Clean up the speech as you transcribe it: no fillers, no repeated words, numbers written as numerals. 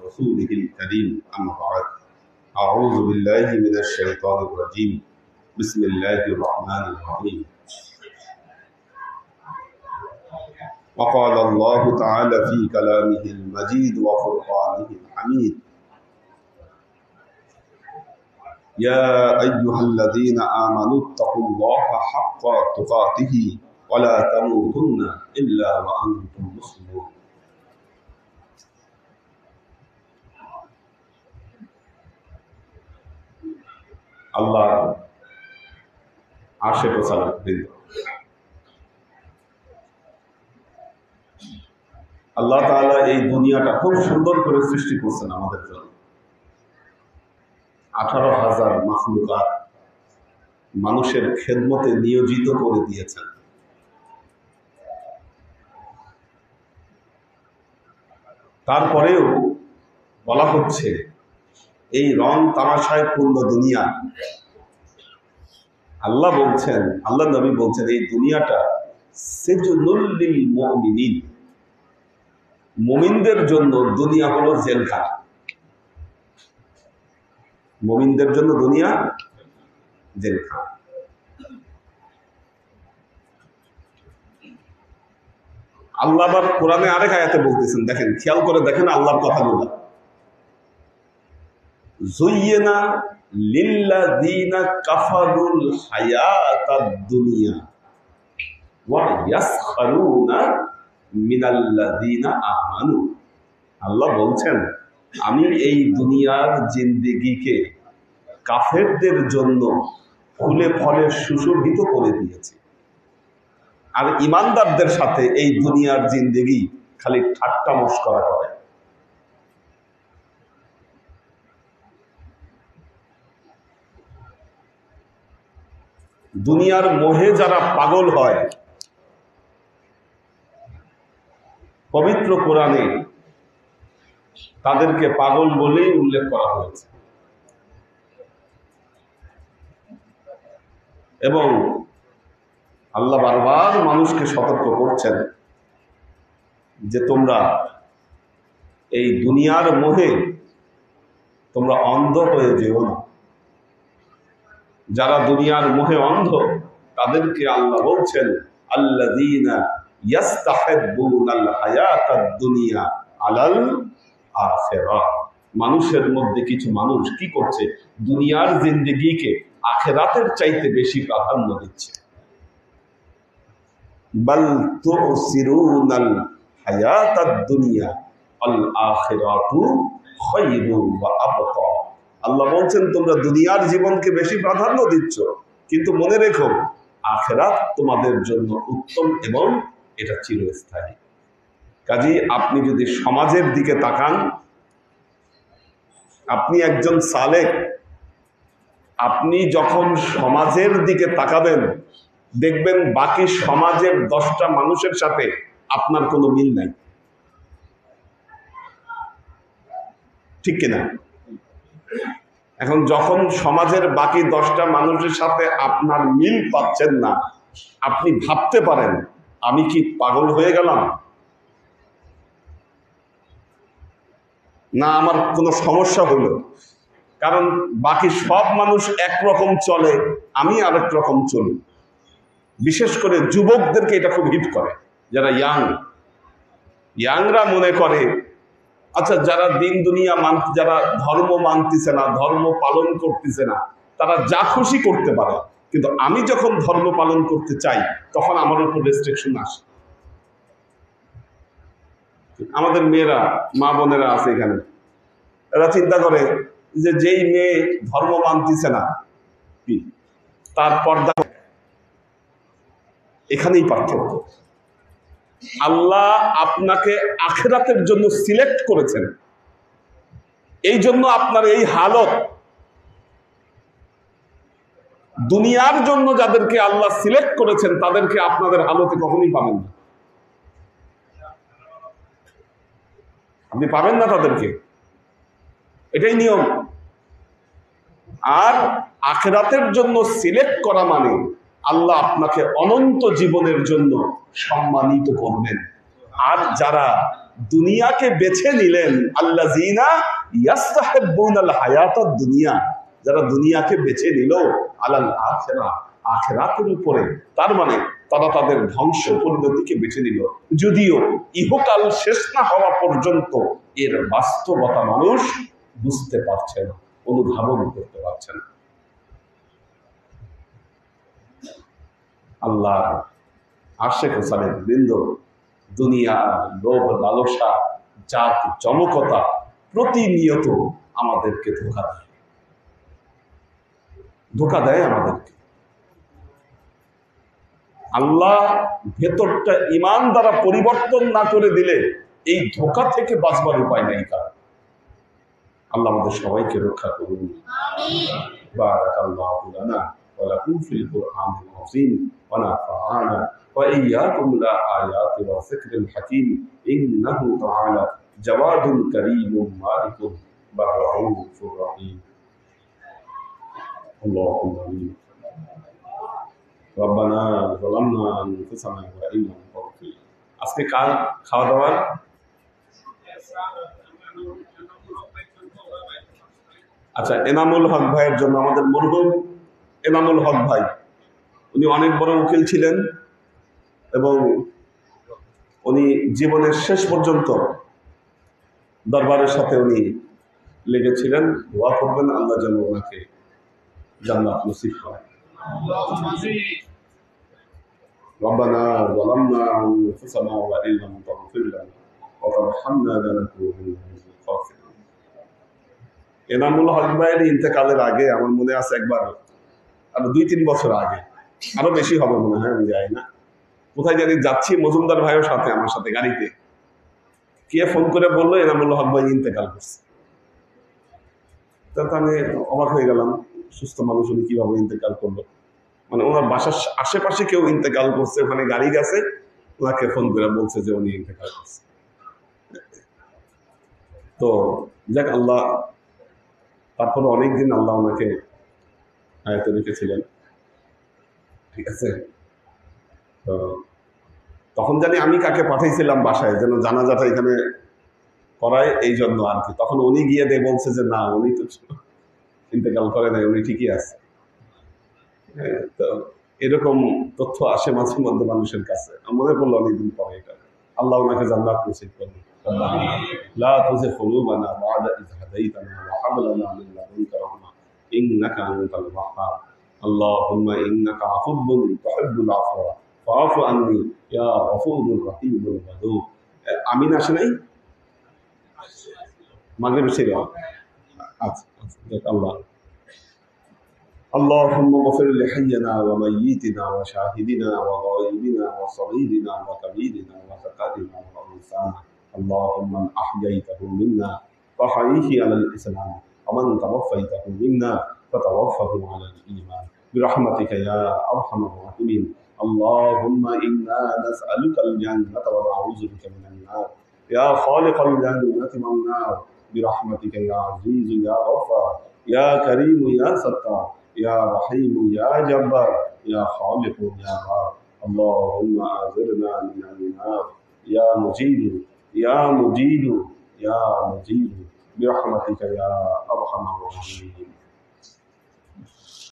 ورسوله الكريم أما بعد أعوذ بالله من الشيطان الرجيم بسم الله الرحمن الرحيم وقال الله تعالى في كلامه المجيد وفرقانه الحميد يا أيها الذين آمنوا اتقوا الله حق تقاته ولا تموتن إلا وأنتم مسلمون الله عاشق وسلام আল্লাহ তাআলা এই দুনিয়াটা খুব সুন্দর করে সৃষ্টি করছেন আমাদের জন্য। 18,000 মাখলুকাত মানুষের খেদমতে নিয়োজিত করে দিয়েছেন। তারপরেও বলা হচ্ছে এই রং তামাশায় পূর্ণ দুনিয়া, আল্লাহ বলছেন, আল্লাহ নবী বলছেন এই দুনিয়াটা সিজনুল লিল মুমিনিন, মুমিনদের জন্য দুনিয়া হলো জেলখানা। মুমিনদের জন্য দুনিয়া জেলখানা। আল্লাহ আবার কোরআনে আরেক আয়াতে বলতেছেন, দেখেন খেয়াল করে দেখেন আল্লাহর কথাগুলো। যুয়্যিনা লিল্লাযীনা কাফারুল হায়াতাদ দুনিয়া ওয়া ইয়াসখারুনা মিনাল্লাযীনা আমানু। আল্লাহ বলছেন আমি এই দুনিয়ার জিন্দেগিকে কাফেরদের জন্য ফুলে ফলে সুশোভিত করে দিয়েছি, আর ইমানদারদের সাথে এই দুনিয়ার জিন্দেগি খালি ঠাট্টা মশকরা করে। দুনিয়ার মোহে যারা পাগল হয়, পবিত্র কোরআনে তাদেরকে পাগল বলেই উল্লেখ করা হয়েছে। এবং আল্লাহ বারবার মানুষকে সতর্ক করছেন যে তোমরা এই দুনিয়ার মোহে তোমরা অন্ধ হয়ে যেও না। যারা দুনিয়ার মোহে অন্ধ তাদেরকে আল্লাহ বলছেন আল্লাযীনা ইয়াস্তাহিব্বুনাল হায়াতাদ দুনিয়া আলাল আখিরাহ। মানুষের মধ্যে কিছু মানুষ কি করছে, দুনিয়ার জিন্দেগিকে আখিরাতের চাইতে বেশি প্রাধান্য দিচ্ছে। বাল তুসিরুনাল হায়াতাদ দুনিয়া আল আখিরাতু খায়রুন ওয়া আবকা। আল্লাহ বলছেন তোমরা দুনিয়ার জীবনকে বেশি প্রাধান্য দিচ্ছ, কিন্তু মনে রেখো আখিরাত তোমাদের জন্য উত্তম এবং এটা চিরস্থায়ী। কাজেই আপনি যদি সমাজের দিকে তাকান, আপনি একজন সালেক, আপনি যখন সমাজের দিকে তাকাবেন দেখবেন বাকি সমাজের 10টা মানুষের সাথে আপনার কোনো মিল নাই, ঠিক কিনা? এখন যখন সমাজের বাকি 10টা মানুষের সাথে আপনার মিল পাচ্ছেন না, আপনি ভাবতে পারেন আমি কি পাগল হয়ে গেলাম, না আমার কোনো সমস্যা হলো? কারণ বাকি সব মানুষ একরকম চলে, আমি আরেক রকম চলি। বিশেষ করে যুবকদেরকে এটা খুব হিট করে, যারা ইয়াংরা মনে করে আচ্ছা যারা দিন দুনিয়া যারা ধর্ম মানতেছে না, ধর্ম পালন করতেছে না, তারা যা খুশি করতে পারে, কিন্তু আমি যখন ধর্ম পালন করতে চাই তখন আমার উপর রেস্ট্রিকশন আসে। আমাদের মেয়েরা, মা বোনেরা আছে এখানে, এরা চিন্তা করে যে যেই মেয়ে ধর্ম মানতেছে না তার পর্দা। এখানেই পার্থক্য। আল্লাহ আপনাকে আখিরাতের জন্য সিলেক্ট করেছেন, এই জন্য আপনার এই হালত। দুনিয়ার জন্য যাদেরকে আল্লাহ সিলেক্ট করেছেন তাদেরকে আপনাদের হালতে কখনোই পাবেন না, আপনি পাবেন না তাদেরকে, এটাই নিয়ম। আর আখিরাতের জন্য সিলেক্ট করা মানে আল্লাহ আপনাকে অনন্ত জীবনের জন্য সম্মানিত করবেন। আর যারা দুনিয়াকে বেছে নিলেন, আল্লাযীনা ইয়াস্তাহিব্বুনাল হায়াতাদ দুনিয়া, যারা দুনিয়াকে বেছে নিল আলাল আখিরা, আখিরাতের উপরে, তার মানে তারা তাদের ধ্বংস পরিণতিকে বেছে নিল। যদিও ইহকাল শেষ না হওয়া পর্যন্ত এর বাস্তবতা মানুষ বুঝতে পারছে না, অনুধাবন করতে পারছে না। আল্লাহ আশেক হোসানের বৃন্দ, দুনিয়া, লোভ, লালসা, জাত, জমকতা প্রতিনিয়ত আমাদেরকে ধোঁকা দেয় আমাদেরকে। আল্লাহ ভেতরটা ঈমান দ্বারা পরিবর্তন না করে দিলে এই ধোঁকা থেকে বাঁচবার উপায় নেই। কারণ আল্লাহ আমাদের সবাইকে রক্ষা করুন। বারাকাল্লাহু লানা ওয়া লাকুম ফিল কুরআনিল আযীম ওয়া নাফা'ানা ওয়া ইয়্যাকুম লা আয়াতি ওয়া যিকরিল হাকীম ইন্নাহু তাআলা জাওয়াদুল কারীমুম মালিকুন রাউফুর রহিম। আল্লাহুম্মা আমিন। রব্বানা যালামনা আনফুসানা ওয়া ইন লাম তাগফির। আজকে কার খাওয়া দাওয়ার? আচ্ছা, এনামুল হক ভাইয়ের জন্য, আমাদের মরহুম এনামুল হক ভাই, উনি অনেক বড় উকিল ছিলেন এবং উনি জীবনের শেষ পর্যন্ত দরবারের সাথে উনি লেগেছিলেন। দোয়া করবেন আল্লাহ যেন ওনাকে জান্নাত নসিব করেন। রব্বানা যালামনা আনফুসানা ওয়া ইন লাম তাগফির লানা ওয়া তারহামনা লানাকুনান্না মিনাল খাসিরিন। এনামুল হক ভাইয়ের ইন্তেকালের আগে আমার মনে আছে একবার, আরো 2-3 বছর আগে, আরো বেশি হবে মনে হয়, আমি যাই না, কোথায় জানি যাচ্ছি, মজুমদার ভাইয়ের সাথে, আমার সাথে গাড়িতে, কে ফোন করে বললো এনামুল হক ভাই ইন্তেকাল করছে। তাতে আমি অবাক হয়ে গেলাম, সুস্থ মানুষ উনি কিভাবে ইন্তেকাল করলো? মানে ওনার বাসার আশেপাশে কেউ ইন্তেকাল করছে, ওখানে গাড়ি গেছে, ওনাকে ফোন করে বলছে যে উনি ইন্তেকাল করছে। তো যাক, আল্লাহ তারপরে অনেকদিন আল্লাহ ওনাকে হায়াতে রেখেছিলেন, ঠিক আছে। তো তখন জানি আমি কাকে পাঠাইছিলাম বাসায় যেন জানাজাটা এখানে করায়, এই জন্য আর কি। তখন উনি গিয়ে দিয়ে বলছে যে না, উনি তো ইন্তেকাল করে নাই, উনি ঠিকই আছে। তো এরকম তথ্য আসে মাঝে মধ্যে মানুষের কাছে, মনে পড়লো অনেকদিন পরে এটা। আল্লাহ ওনাকে জান্নাত নসিব করুন। লা তুযিগ কুলুবানা বা'দা ইয হাদাইতানা ওয়া হাব লানা মিন লাদুনকা রাহমা ইন্নাকা আনতাল ওয়াহ্হাব। আল্লাহুম্মা ইন্নাকা আফুব্বুন তুহিব্বুল আফওয়া ফাআফু আন্নী ইয়া গফুরুর রহিমুল ওয়াদুদ। আমিন আসে নাই? মাগরিব ছিল। আচ্ছা আচ্ছা, আল্লাহ اللهم اغفر لحينا وميتنا وشاهدنا وغائبنا وصغيرنا وكبيرنا وفقدنا وانثانا. اللهم من احييته منا فحيه على الاسلام ومن توفيته منا فتوفه على الايمان برحمتك يا ارحم الراحمين. اللهم انا نسالك الجنه ونعوذ بك من النار يا خالق الجنه والنار برحمتك يا عزيز يا غفار يا كريم يا ستار يا رحيم يا جبار يا خالق يا بار. اللهم أعذرنا من النار يا مجيد يا مجيد يا مجيد برحمتك يا أرحم الراحمين.